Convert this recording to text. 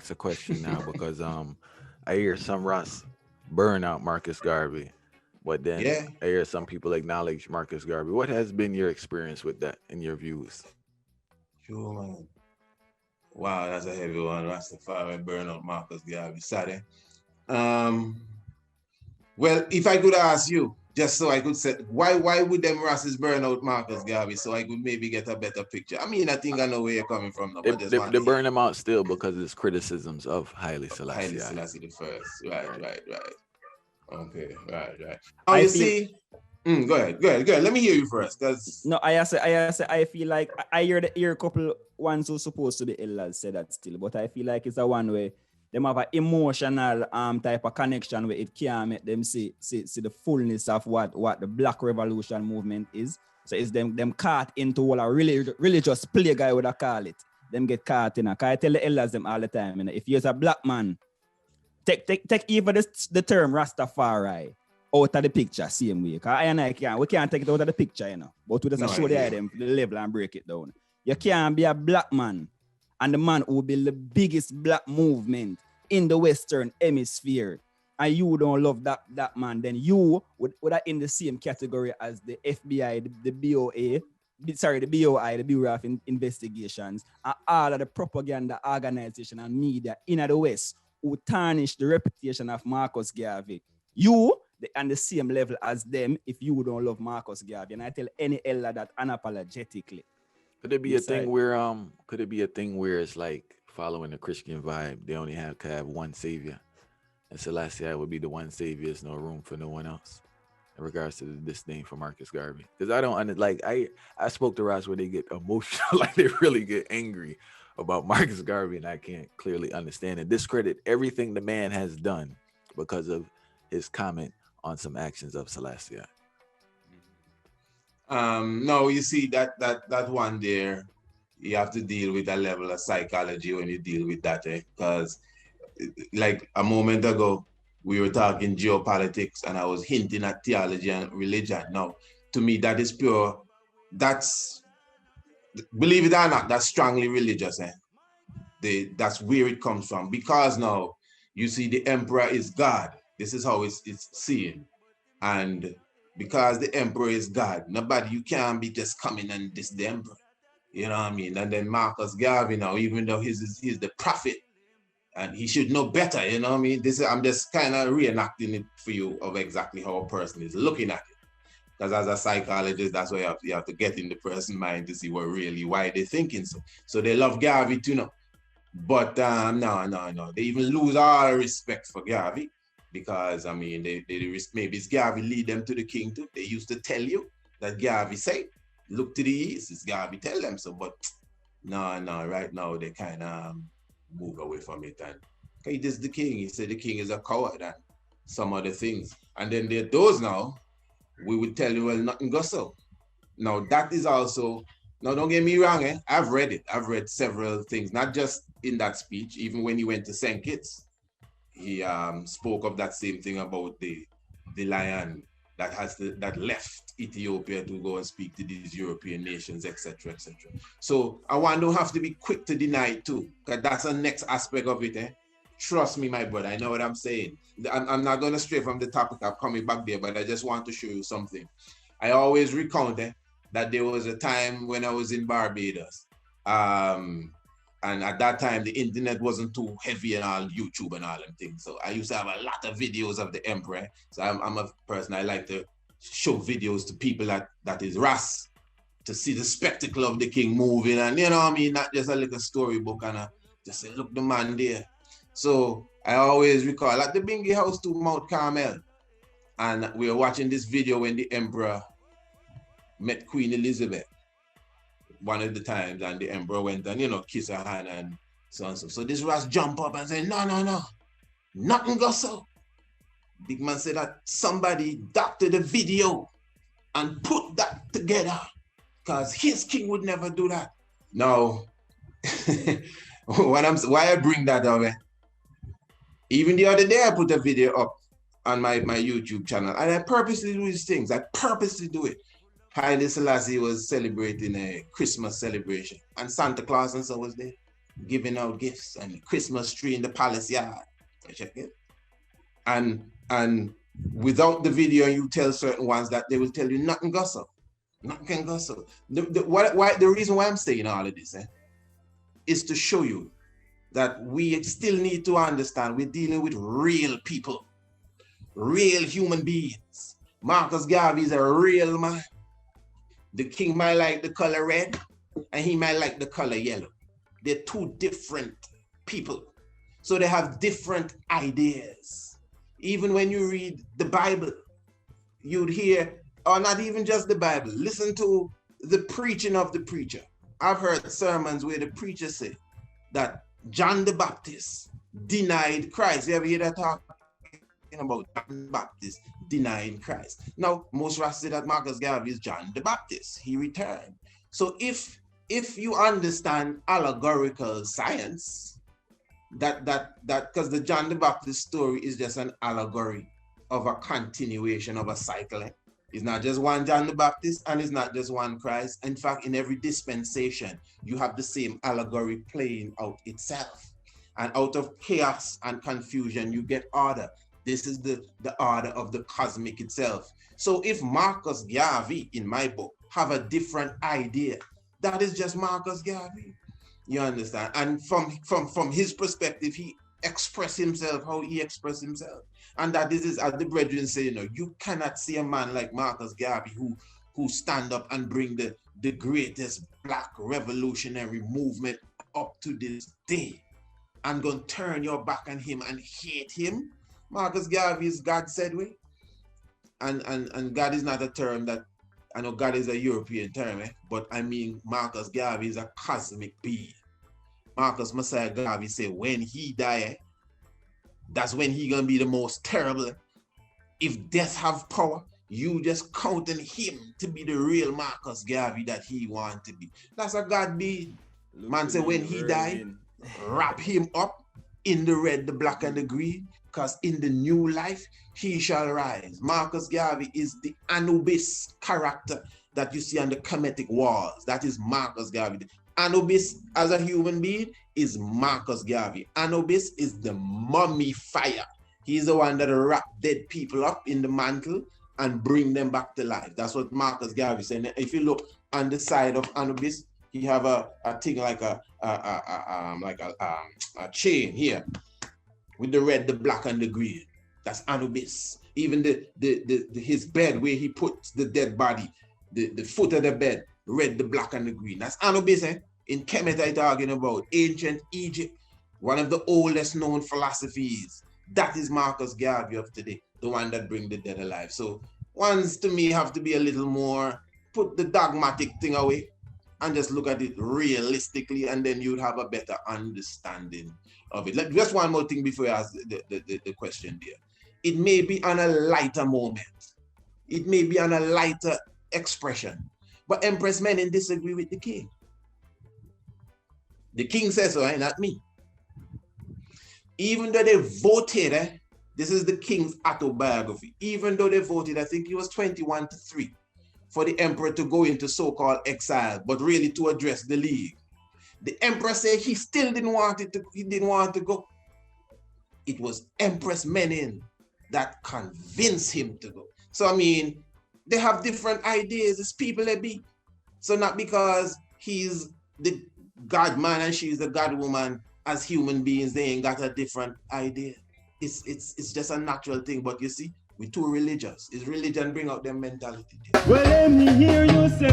ask a question now because I hear some Ross burn out Marcus Garvey, but then Yeah. I hear some people acknowledge Marcus Garvey. What has been your experience with that and your views? Sure, man. Wow, that's a heavy one. Rastafari burn out Marcus Garvey. Sorry. Um, well, if I could ask you, just so I could say, why would them Rasses burn out Marcus Garvey so I could maybe get a better picture? I mean, I think I know where you're coming from now, They, but just they, want they to hear burn him out still because of his criticisms of Haile Haile Selassie. Selassie the first. Right, Right. right, right. Okay, right. Now I you feel see, go ahead. Let me hear you first, because no, I feel like I hear a couple ones who supposed to be elders say that still, but I feel like it's a one way them have an emotional type of connection where it can make them see the fullness of what the Black Revolution movement is. So it's them caught into what a religious play guy would call it. Them get caught in. Cause I tell the elders them all the time, you know, if you're a black man, take even the term Rastafari out of the picture same way. Cause I and I can't take it out of the picture, you know. But we just show the item, the level and break it down. You can't be a black man and the man who build the biggest black movement in the Western Hemisphere, and you don't love that man, then you would are in the same category as the FBI, the BOA, the BOI, the Bureau of Investigations, and all of the propaganda organization and media in the West who tarnish the reputation of Marcus Garvey. You on the same level as them if you don't love Marcus Garvey. And I tell any elder that unapologetically. Could it be a thing where it's like following the Christian vibe? They only could have one savior, and Selassie would be the one savior. There's no room for no one else. In regards to the disdain for Marcus Garvey, because I don't I spoke to Ross where they get emotional, like they really get angry about Marcus Garvey, and I can't clearly understand and discredit everything the man has done because of his comment on some actions of Selassie. No, you see that one there, you have to deal with a level of psychology when you deal with that, because like a moment ago, we were talking geopolitics and I was hinting at theology and religion. Now, to me, that is pure, believe it or not, that's strongly religious. That's where it comes from. Because now, you see, the emperor is God. This is how it's seen. And because the emperor is God, you can't be just coming and diss the emperor. You know what I mean? And then Marcus Garvey now, even though he's the prophet, and he should know better, you know what I mean? I'm just kind of reenacting it for you of exactly how a person is looking at it. Because as a psychologist, that's why you have to get in the person's mind to see why they're thinking so. So they love Garvey too now. But no. They even lose all respect for Garvey because, I mean, they maybe it's Garvey lead them to the king too. They used to tell you that Garvey say, look to the east, it's Garvey tell them so. But no, right now they kind of move away from it. And okay, this is the king. He said the king is a coward and some other things. And then there are those now, we would tell you, well, nothing goes so. Now that is also, now don't get me wrong, I've read it. I've read several things, not just in that speech, even when he went to St. Kitts, he spoke of that same thing about the lion that left Ethiopia to go and speak to these European nations, etc., etc. So I don't have to be quick to deny it too, because that's the next aspect of it. Trust me, my brother, I know what I'm saying. I'm not going to stray from the topic. I'm coming back there, but I just want to show you something. I always recount that there was a time when I was in Barbados. And at that time, the internet wasn't too heavy and all YouTube and all them things. So I used to have a lot of videos of the emperor. So I'm a person, I like to show videos to people that is Ras, to see the spectacle of the king moving. And you know what I mean? Not just a little storybook and just say, look, the man there. So I always recall at the Bingy house to Mount Carmel. And we were watching this video when the emperor met Queen Elizabeth one of the times, and the emperor went and, kiss her hand and so on. So this Ras jump up and say, no, nothing goes so. Big man said that somebody doctored the video and put that together because his king would never do that. Now, why I bring that up, even the other day I put a video up on my YouTube channel and I purposely do these things. I purposely do it. Haile Selassie was celebrating a Christmas celebration and Santa Claus and so was there. giving out gifts and the Christmas tree in the palace yard. You check it? And without the video, you tell certain ones that they will tell you nothing gossip. Nothing can gossip. The reason why I'm saying all of this is to show you that we still need to understand we're dealing with real people, real human beings. Marcus Garvey is a real man. The king might like the color red and he might like the color yellow. They're two different people. So they have different ideas. Even when you read the Bible, you'd hear, or not even just the Bible, listen to the preaching of the preacher. I've heard sermons where the preacher said that John the Baptist denied Christ. You ever hear that talking about John the Baptist denying Christ? Now, most Rastas say that Marcus Garvey is John the Baptist. He returned. So if you understand allegorical science, that because the John the Baptist story is just an allegory of a continuation of a cycle. It's not just one John the Baptist and it's not just one Christ. In fact, in every dispensation, you have the same allegory playing out itself. And out of chaos and confusion, you get order. This is the order of the cosmic itself. So if Marcus Garvey, in my book, have a different idea, that is just Marcus Garvey. You understand? And from his perspective, he expressed himself how he expressed himself. And that this is, as the brethren say, you cannot see a man like Marcus Garvey who stand up and bring the greatest black revolutionary movement up to this day and gonna turn your back on him and hate him. Marcus Garvey is God said way. And God is not a term that, I know God is a European term, but I mean Marcus Garvey is a cosmic being. Marcus Messiah Garvey said when he die, that's when he gonna be the most terrible. If death have power, you just counting him to be the real Marcus Garvey that he want to be. That's a God being. Man said when he die, wrap him up in the red, the black, and the green, because in the new life, he shall rise. Marcus Garvey is the Anubis character that you see on the Kemetic walls. That is Marcus Garvey. Anubis as a human being is Marcus Garvey. Anubis is the mummifier. He's the one that wrap dead people up in the mantle and bring them back to life. That's what Marcus Garvey said. If you look on the side of Anubis, he have a thing like a chain here with the red, the black, and the green. That's Anubis. Even his bed where he puts the dead body, the foot of the bed, red, the black, and the green. That's Anubis. In Kemet, I'm talking about ancient Egypt, one of the oldest known philosophies. That is Marcus Garvey of today, the one that bring the dead alive. So ones to me have to be a little more, put the dogmatic thing away and just look at it realistically, and then you'd have a better understanding of it. Just one more thing before you ask the question there. It may be on a lighter moment. It may be on a lighter expression. But Empress Menin disagree with the king. The king says so, not me. Even though they voted, this is the king's autobiography, even though they voted, I think it was 21-3, for the emperor to go into so-called exile, but really to address the league. The emperor said he still didn't want to go. It was Empress Menin that convinced him to go. So I mean, they have different ideas. It's people they be. So not because he's the God man and she's the God woman, as human beings, they ain't got a different idea. It's just a natural thing. But you see, we're too religious. It's religion bring out their mentality. Well, let me hear you say